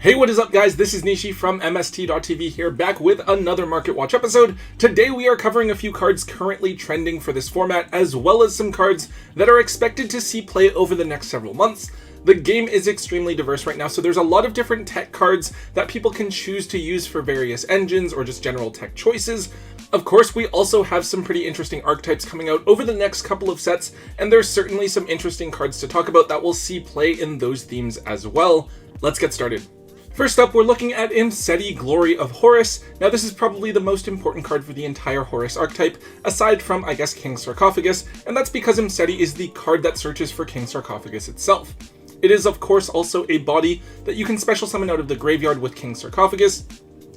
Hey, what is up guys? This is Nishi from MST.TV here, back with another Market Watch episode. Today we are covering a few cards currently trending for this format, as well as some cards that are expected to see play over the next several months. The game is extremely diverse right now, so there's a lot of different tech cards that people can choose to use for various engines or just general tech choices. Of course, we also have some pretty interesting archetypes coming out over the next couple of sets, and there's certainly some interesting cards to talk about that will see play in those themes as well. Let's get started. First up, we're looking at Insetti, Glory of Horus. Now this is probably the most important card for the entire Horus archetype, aside from, I guess, King Sarcophagus, and that's because Insetti is the card that searches for King Sarcophagus itself. It is, of course, also a body that you can special summon out of the graveyard with King Sarcophagus.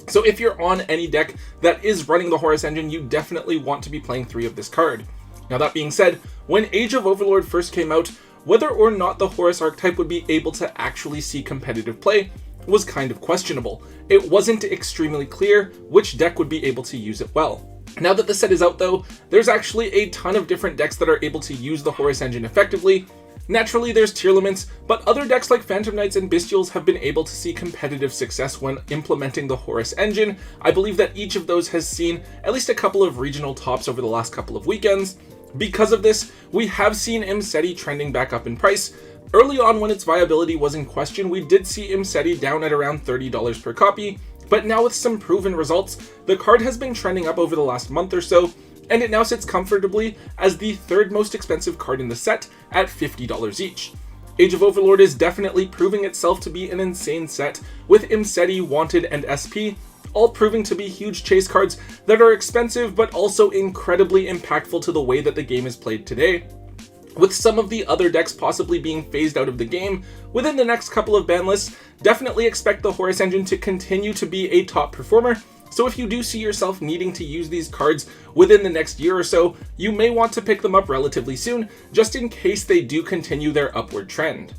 So if you're on any deck that is running the Horus engine, you definitely want to be playing 3 of this card. Now that being said, when Age of Overlord first came out, whether or not the Horus archetype would be able to actually see competitive play was kind of questionable. It wasn't extremely clear which deck would be able to use it well. Now that the set is out though, there's actually a ton of different decks that are able to use the Horus engine effectively. Naturally, there's tier limits, but other decks like Phantom Knights and Bestials have been able to see competitive success when implementing the Horus engine. I believe that each of those has seen at least a couple of regional tops over the last couple of weekends. Because of this, we have seen Insetti trending back up in price. Early on, when its viability was in question, we did see Insetti down at around $30 per copy, but now with some proven results, the card has been trending up over the last month or so, and it now sits comfortably as the 3rd most expensive card in the set at $50 each. Age of Overlord is definitely proving itself to be an insane set, with Insetti, Wanted, and SP all proving to be huge chase cards that are expensive but also incredibly impactful to the way that the game is played today. With some of the other decks possibly being phased out of the game within the next couple of ban lists, definitely expect the Horus engine to continue to be a top performer. So if you do see yourself needing to use these cards within the next year or so, you may want to pick them up relatively soon, just in case they do continue their upward trend.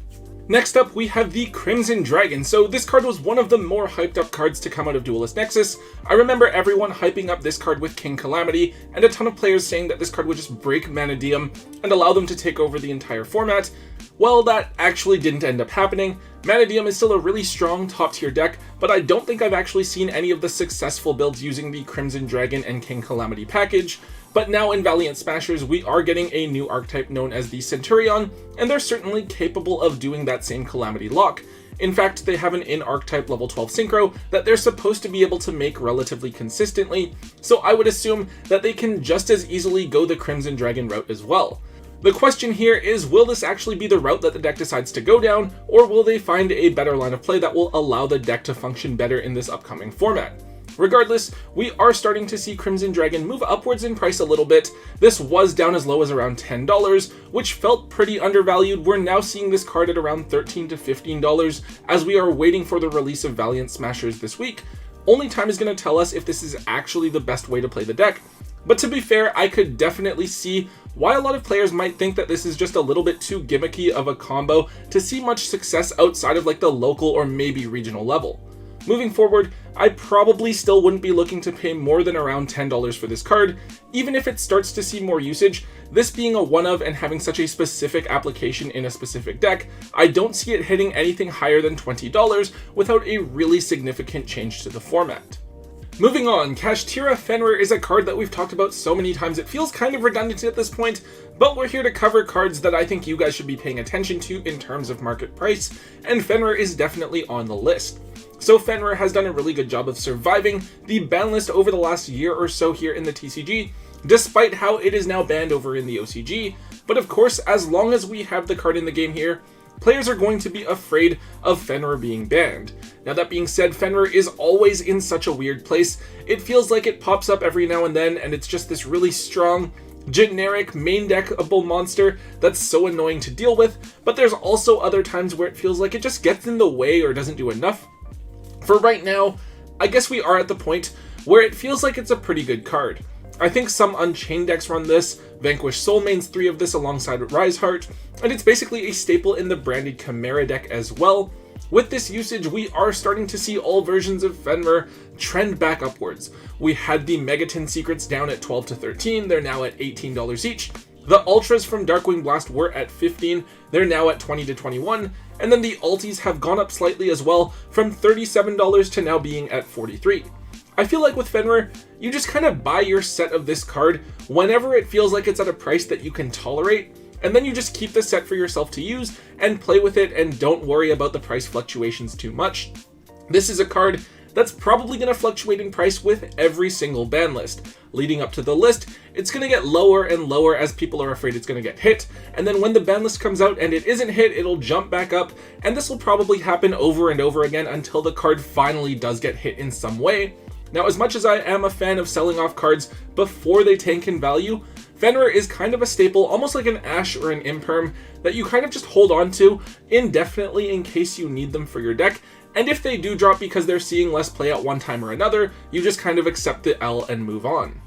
Next up, we have the Crimson Dragon. So this card was one of the more hyped up cards to come out of Duelist Nexus. I remember everyone hyping up this card with King Calamity, and a ton of players saying that this card would just break Manadium and allow them to take over the entire format. Well, that actually didn't end up happening. Manadium is still a really strong top tier deck, but I don't think I've actually seen any of the successful builds using the Crimson Dragon and King Calamity package. But now in Valiant Smashers, we are getting a new archetype known as the Centurion, and they're certainly capable of doing that same Calamity lock. In fact, they have an in-archetype level 12 synchro that they're supposed to be able to make relatively consistently, so I would assume that they can just as easily go the Crimson Dragon route as well. The question here is, will this actually be the route that the deck decides to go down, or will they find a better line of play that will allow the deck to function better in this upcoming format? Regardless, we are starting to see Crimson Dragon move upwards in price a little bit. This was down as low as around $10, which felt pretty undervalued. We're now seeing this card at around $13 to $15 as we are waiting for the release of Valiant Smashers this week. Only time is going to tell us if this is actually the best way to play the deck. But to be fair, I could definitely see why a lot of players might think that this is just a little bit too gimmicky of a combo to see much success outside of like the local or maybe regional level. Moving forward, I probably still wouldn't be looking to pay more than around $10 for this card, even if it starts to see more usage. This being a one of and having such a specific application in a specific deck, I don't see it hitting anything higher than $20 without a really significant change to the format. Moving on, Kashtira Fenr is a card that we've talked about so many times it feels kind of redundant at this point, but we're here to cover cards that I think you guys should be paying attention to in terms of market price, and Fenr is definitely on the list. So Fenr has done a really good job of surviving the ban list over the last year or so here in the TCG, despite how it is now banned over in the OCG. But of course, as long as we have the card in the game here, players are going to be afraid of Fenr being banned. Now that being said, Fenr is always in such a weird place. It feels like it pops up every now and then, and it's just this really strong, generic main deckable monster that's so annoying to deal with, but there's also other times where it feels like it just gets in the way or doesn't do enough. For right now, I guess we are at the point where it feels like it's a pretty good card. I think some Unchained decks run this, Vanquish Soul mains 3 of this alongside Riseheart, and it's basically a staple in the branded Chimera deck as well. With this usage, we are starting to see all versions of Fenr trend back upwards. We had the Megaton secrets down at $12 to $13, they're now at $18 each, The Ultras from Darkwing Blast were at 15, they're now at 20 to 21, and then the Altis have gone up slightly as well, from $37 to now being at 43. I feel like with Fenr, you just kind of buy your set of this card whenever it feels like it's at a price that you can tolerate, and then you just keep the set for yourself to use and play with it and don't worry about the price fluctuations too much. This is a card that's probably going to fluctuate in price with every single ban list. Leading up to the list, it's going to get lower and lower as people are afraid it's going to get hit, and then when the ban list comes out and it isn't hit, it'll jump back up, and this will probably happen over and over again until the card finally does get hit in some way. Now, as much as I am a fan of selling off cards before they tank in value, Fenr is kind of a staple, almost like an Ash or an Imperm, that you kind of just hold on to indefinitely in case you need them for your deck, and if they do drop because they're seeing less play at one time or another, you just kind of accept the L and move on.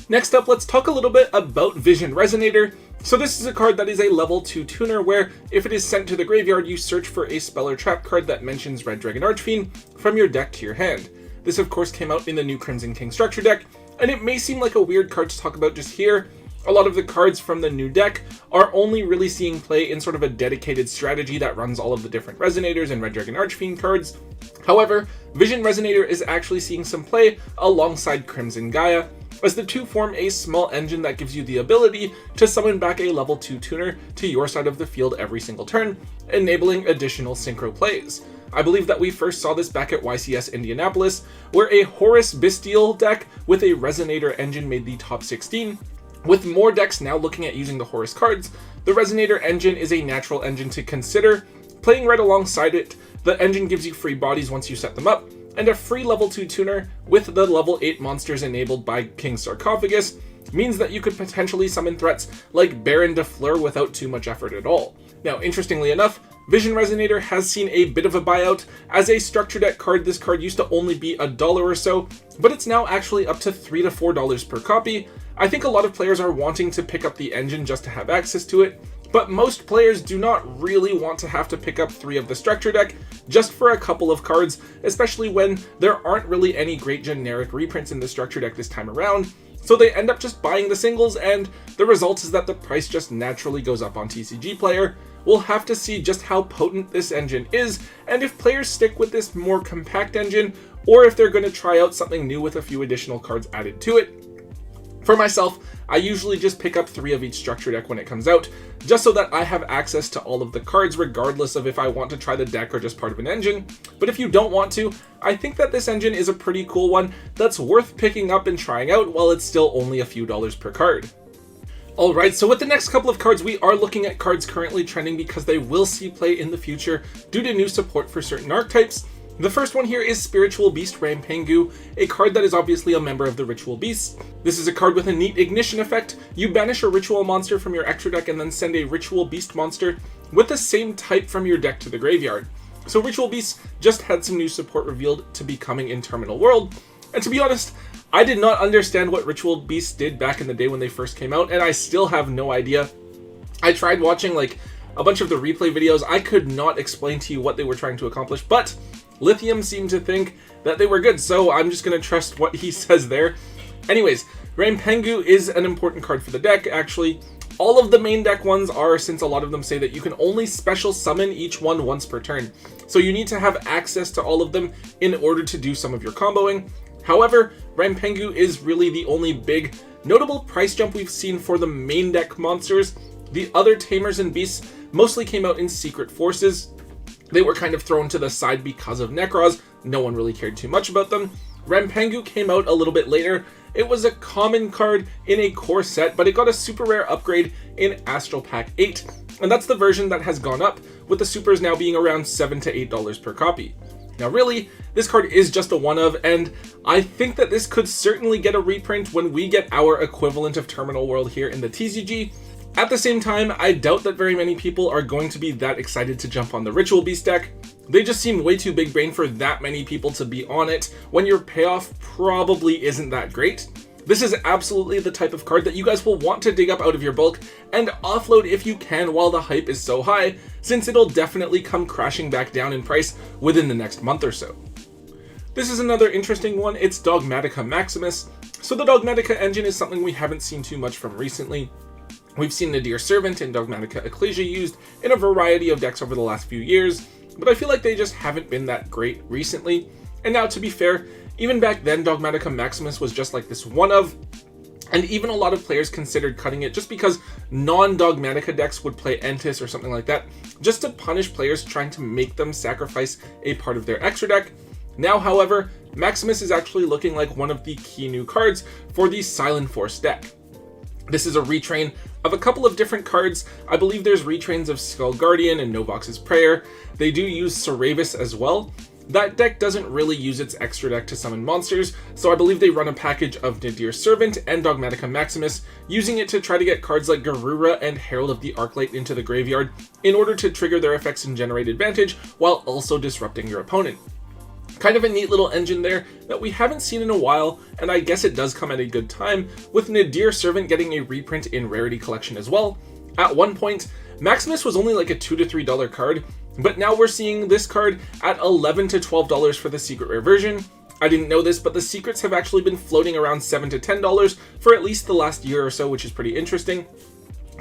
Next up, let's talk a little bit about Vision Resonator. So this is a card that is a level 2 tuner where if it is sent to the graveyard, you search for a spell or trap card that mentions Red Dragon Archfiend from your deck to your hand. This of course came out in the new Crimson King structure deck, and it may seem like a weird card to talk about just here. A lot of the cards from the new deck are only really seeing play in sort of a dedicated strategy that runs all of the different Resonators and Red Dragon Archfiend cards. However, Vision Resonator is actually seeing some play alongside Crimson Gaia, as the two form a small engine that gives you the ability to summon back a level 2 tuner to your side of the field every single turn, enabling additional synchro plays. I believe that we first saw this back at YCS Indianapolis, where a Horus Bestial deck with a Resonator engine made the top 16. With more decks now looking at using the Horus cards, the Resonator engine is a natural engine to consider. Playing right alongside it, the engine gives you free bodies once you set them up, and a free level 2 tuner with the level 8 monsters enabled by King's Sarcophagus means that you could potentially summon threats like Baron de Fleur without too much effort at all. Now, interestingly enough, Vision Resonator has seen a bit of a buyout. As a structure deck card, this card used to only be $1 or so, but it's now actually up to $3 to $4 per copy. I think a lot of players are wanting to pick up the engine just to have access to it, but most players do not really want to have to pick up 3 of the structure deck just for a couple of cards, especially when there aren't really any great generic reprints in the structure deck this time around. So they end up just buying the singles, and the result is that the price just naturally goes up on TCG Player. We'll have to see just how potent this engine is, and if players stick with this more compact engine, or if they're going to try out something new with a few additional cards added to it. For myself, I usually just pick up 3 of each structure deck when it comes out, just so that I have access to all of the cards regardless of if I want to try the deck or just part of an engine. But if you don't want to, I think that this engine is a pretty cool one that's worth picking up and trying out while it's still only a few dollars per card. Alright, so with the next couple of cards, we are looking at cards currently trending because they will see play in the future due to new support for certain archetypes. The first one here is Spiritual Beast Pangu, a card that is obviously a member of the Ritual Beasts. This is a card with a neat ignition effect. You banish a Ritual monster from your extra deck and then send a Ritual Beast monster with the same type from your deck to the graveyard. So Ritual Beasts just had some new support revealed to be coming in Terminal World, and to be honest, I did not understand what Ritual Beasts did back in the day when they first came out, and I still have no idea. I tried watching like a bunch of the replay videos. I could not explain to you what they were trying to accomplish, but Lithium seemed to think that they were good, so I'm just going to trust what he says there. Anyways, Pangu is an important card for the deck, actually. All of the main deck ones are, since a lot of them say that you can only special summon each one once per turn. So you need to have access to all of them in order to do some of your comboing. However, Pangu is really the only big notable price jump we've seen for the main deck monsters. The other Tamers and Beasts mostly came out in Secret Forces. They were kind of thrown to the side because of Necros. No one really cared too much about them. Pangu came out a little bit later. It was a common card in a core set, but it got a super rare upgrade in Astral Pack 8. And that's the version that has gone up, with the supers now being around $7 to $8 per copy. Now really, this card is just a one of, and I think that this could certainly get a reprint when we get our equivalent of Terminal World here in the TCG. At the same time, I doubt that very many people are going to be that excited to jump on the Ritual Beast deck. They just seem way too big brain for that many people to be on it when your payoff probably isn't that great. This is absolutely the type of card that you guys will want to dig up out of your bulk and offload if you can while the hype is so high, since it'll definitely come crashing back down in price within the next month or so. This is another interesting one. It's Dogmatica Maximus. So the Dogmatica engine is something we haven't seen too much from recently. We've seen Nadir Servant and Dogmatica Ecclesia used in a variety of decks over the last few years, but I feel like they just haven't been that great recently. And now, to be fair, even back then, Dogmatica Maximus was just like this one of, and even a lot of players considered cutting it just because non-Dogmatica decks would play Entis or something like that, just to punish players trying to make them sacrifice a part of their extra deck. Now, however, Maximus is actually looking like one of the key new cards for the Silent Force deck. This is a retrain of a couple of different cards. I believe there's retrains of Skull Guardian and Novox's Prayer. They do use Cerebus as well. That deck doesn't really use its extra deck to summon monsters, so I believe they run a package of Nadir Servant and Dogmatica Maximus, using it to try to get cards like Gura and Herald of the Arclight into the graveyard in order to trigger their effects and generate advantage, while also disrupting your opponent. Kind of a neat little engine there that we haven't seen in a while, and I guess it does come at a good time, with Nadir Servant getting a reprint in Rarity Collection as well. At one point, Maximus was only like a $2 to $3 card, but now we're seeing this card at $11 to $12 for the secret rare version. I didn't know this, but the secrets have actually been floating around $7 to $10 for at least the last year or so, which is pretty interesting.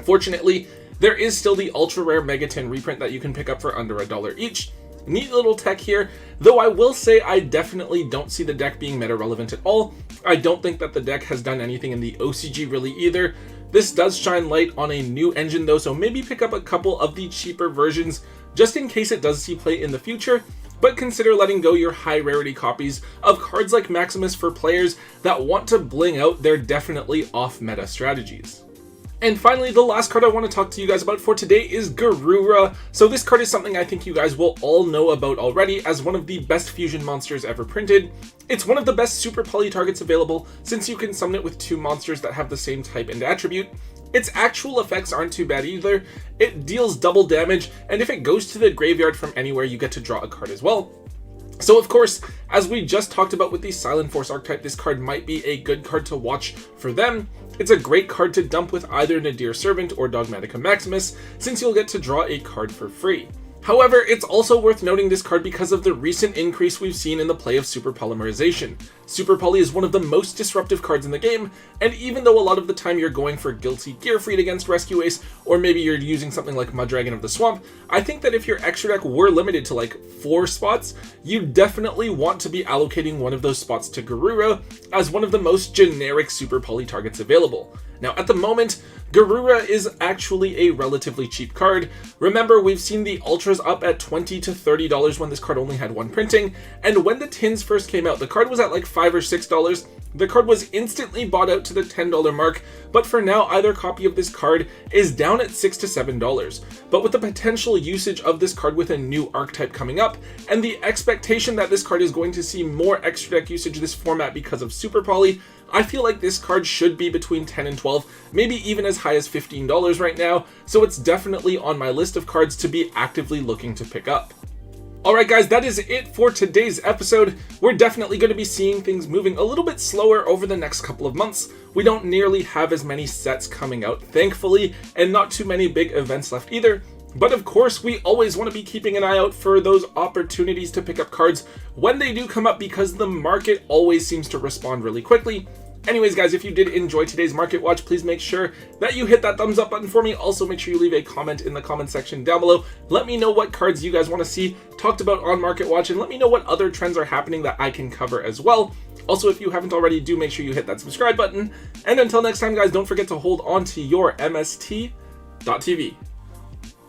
Fortunately, there is still the ultra rare Megaton reprint that you can pick up for under $1 each. Neat little tech here, though I will say I definitely don't see the deck being meta relevant at all. I don't think that the deck has done anything in the OCG really either. This does shine light on a new engine though, so maybe pick up a couple of the cheaper versions just in case it does see play in the future, but consider letting go your high rarity copies of cards like Maximus for players that want to bling out their definitely off meta strategies. And finally, the last card I want to talk to you guys about for today is Gura. So this card is something I think you guys will all know about already as one of the best fusion monsters ever printed. It's one of the best super poly targets available since you can summon it with two monsters that have the same type and attribute. Its actual effects aren't too bad either. It deals double damage, and if it goes to the graveyard from anywhere, you get to draw a card as well. So of course, as we just talked about with the Silent Force archetype, this card might be a good card to watch for them. It's a great card to dump with either Nadir Servant or Dogmatica Maximus, since you'll get to draw a card for free. However, it's also worth noting this card because of the recent increase we've seen in the play of Super Polymerization. Super Poly is one of the most disruptive cards in the game, and even though a lot of the time you're going for Guilty Gearfried against Rescue Ace, or maybe you're using something like Muddragon of the Swamp, I think that if your extra deck were limited to like 4 spots, you definitely want to be allocating one of those spots to Gura as one of the most generic Super Poly targets available. Now at the moment, Gura is actually a relatively cheap card. Remember, we've seen the Ultras up at $20 to $30 when this card only had one printing, and when the tins first came out, the card was at like $5 or $6. The card was instantly bought out to the $10 mark, but for now, either copy of this card is down at $6 to $7. But with the potential usage of this card with a new archetype coming up, and the expectation that this card is going to see more extra deck usage this format because of Super Poly, I feel like this card should be between 10 and 12, maybe even as high as $15 right now, so it's definitely on my list of cards to be actively looking to pick up. Alright guys, that is it for today's episode. We're definitely going to be seeing things moving a little bit slower over the next couple of months. We don't nearly have as many sets coming out, thankfully, and not too many big events left either. But of course, we always want to be keeping an eye out for those opportunities to pick up cards when they do come up, because the market always seems to respond really quickly. Anyways guys, if you did enjoy today's Market Watch, please make sure that you hit that thumbs up button for me. Also make sure you leave a comment in the comment section down below. Let me know what cards you guys want to see talked about on Market Watch, and let me know what other trends are happening that I can cover as well. Also, if you haven't already, do make sure you hit that subscribe button. And until next time guys, don't forget to hold on to your MST.TV.